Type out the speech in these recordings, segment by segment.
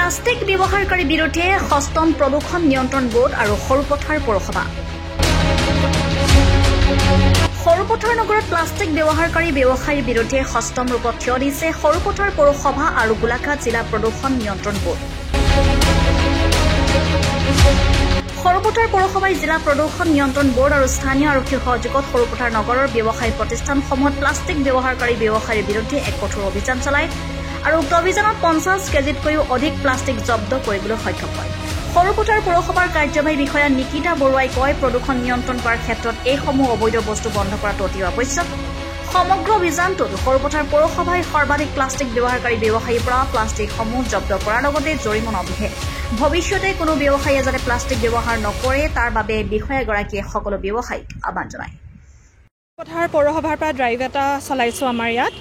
Plastic ব্যৱহাৰকাৰী বিৰুদ্ধে সষ্টম প্ৰদূষণ নিয়ন্ত্ৰণ বোৰ্ড আৰু সৰুপথাৰ পৌৰসভা। সৰুপথাৰ নগৰত প্লাষ্টিক ব্যৱহাৰকাৰী ব্যৱসায়ীৰ বিৰুদ্ধে সষ্টম ৰূপত থিয় দিছে সৰুপথাৰ পৌৰসভা আৰু গোলাঘাট জিলা প্ৰদূষণ নিয়ন্ত্ৰণ বোৰ্ড। সৰুপথাৰ পৌৰসভাই জিলা প্ৰদূষণ নিয়ন্ত্ৰণ বোৰ্ড আৰু স্থানীয় আৰক্ষীৰ সহযোগত সৰুপথাৰ নগৰৰ ব্যৱসায়ী প্ৰতিষ্ঠানসমূহত প্লাষ্টিক ব্যৱহাৰকাৰী ব্যৱসায়ীৰ বিৰুদ্ধে এক কঠোৰ অভিযান চলায় আৰু উক্ত অভিযানত 50 কেজিতকৈও অধিক প্লাষ্টিক জব্দ কৰিবলৈ সক্ষম হয়। সৰুপথাৰ পৌৰসভাৰ কাৰ্যবাহী বিষয়া নিকিতা বৰুৱাই কয়, প্ৰদূষণ নিয়ন্ত্ৰণ কৰাৰ ক্ষেত্ৰত এইসমূহ অবৈধ বস্তু বন্ধ কৰাটো অতি আৱশ্যক। সমগ্ৰ অভিযানটোত সৰুপথাৰ পৌৰসভাই সৰ্বাধিক প্লাষ্টিক ব্যৱহাৰকাৰী ব্যৱসায়ীৰ পৰা প্লাষ্টিকসমূহ জব্দ কৰাৰ লগতে জৰিমনা বিহে। ভৱিষ্যতে কোনো ব্যৱসায়ীয়ে যাতে প্লাষ্টিক ব্যৱহাৰ নকৰে তাৰ বাবে বিষয়াগৰাকীয়ে সকলো ব্যৱসায়ীক আহ্বান জনায়। সৰুপথাৰ পৌৰসভাৰ পৰা ড্ৰাইভ এটা চলাইছোঁ আমাৰ ইয়াত।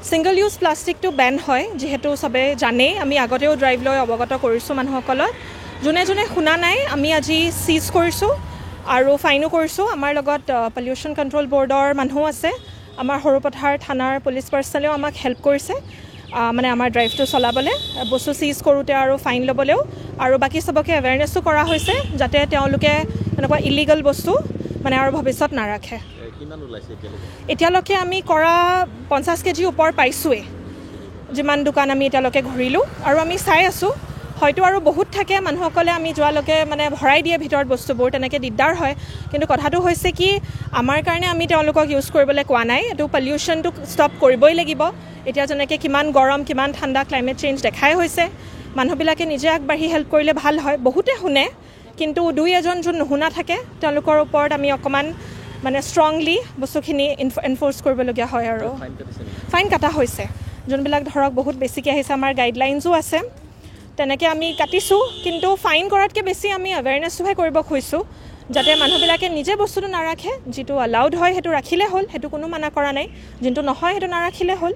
ছিংগল ইউজ প্লাষ্টিকটো বেন হয়, যিহেতু চবে জানেই, আমি আগতেও ড্ৰাইভ লৈ অৱগত কৰিছোঁ মানুহসকলক। যোনে যোনে শুনা নাই আমি আজি চিজ কৰিছোঁ আৰু ফাইনো কৰিছোঁ। আমাৰ লগত পলিউশ্যন কণ্ট্ৰল বৰ্ডৰ মানুহো আছে, আমাৰ সৰুপথাৰ থানাৰ পুলিচ পাৰ্চনেলেও আমাক হেল্প কৰিছে মানে আমাৰ ড্ৰাইভটো চলাবলৈ, বস্তু চিজ কৰোঁতে আৰু ফাইন ল'বলৈও। আৰু বাকী চবকে এৱেৰনেছো কৰা হৈছে যাতে তেওঁলোকে এনেকুৱা ইলিগেল বস্তু মানে আৰু ভৱিষ্যত নাৰাখে। এতিয়ালৈকে আমি কৰা 50 কেজি ওপৰ পাইছোঁৱেই, যিমান দোকান আমি এতিয়ালৈকে ঘূৰিলোঁ আৰু আমি চাই আছোঁ। হয়তো আৰু বহুত থাকে, মানুহসকলে আমি যোৱালৈকে মানে ভৰাই দিয়ে ভিতৰত বস্তুবোৰ, তেনেকৈ দিগদাৰ হয়। কিন্তু কথাটো হৈছে কি, আমাৰ কাৰণে আমি তেওঁলোকক ইউজ কৰিবলৈ কোৱা নাই, এইটো পলিউশ্যনটো ষ্টপ কৰিবই লাগিব। এতিয়া যেনেকৈ কিমান গৰম কিমান ঠাণ্ডা ক্লাইমেট চেঞ্জ দেখাই হৈছে, মানুহবিলাকে নিজে আগবাঢ়ি হেল্প কৰিলে ভাল হয়। বহুতে শুনে, কিন্তু দুই এজন যোন নুশুনা থাকে তেওঁলোকৰ ওপৰত আমি অকণমান মানে ষ্ট্ৰংলি বস্তুখিনি এনফ'ৰ্চ কৰিবলগীয়া হয়। আৰু ফাইন কটা হৈছে, যোনবিলাক ধৰক বহুত বেছিকৈ আহিছে, আমাৰ গাইডলাইনছো আছে, তেনেকৈ আমি কাটিছোঁ। কিন্তু ফাইন কৰাতকৈ বেছি আমি এৱেৰনেছটোহে কৰিব খুজিছোঁ, যাতে মানুহবিলাকে নিজে বস্তুটো নাৰাখে। যিটো এলাউড হয় সেইটো ৰাখিলে হ'ল, সেইটো কোনো মানা কৰা নাই, যোনটো নহয় সেইটো নাৰাখিলে হ'ল।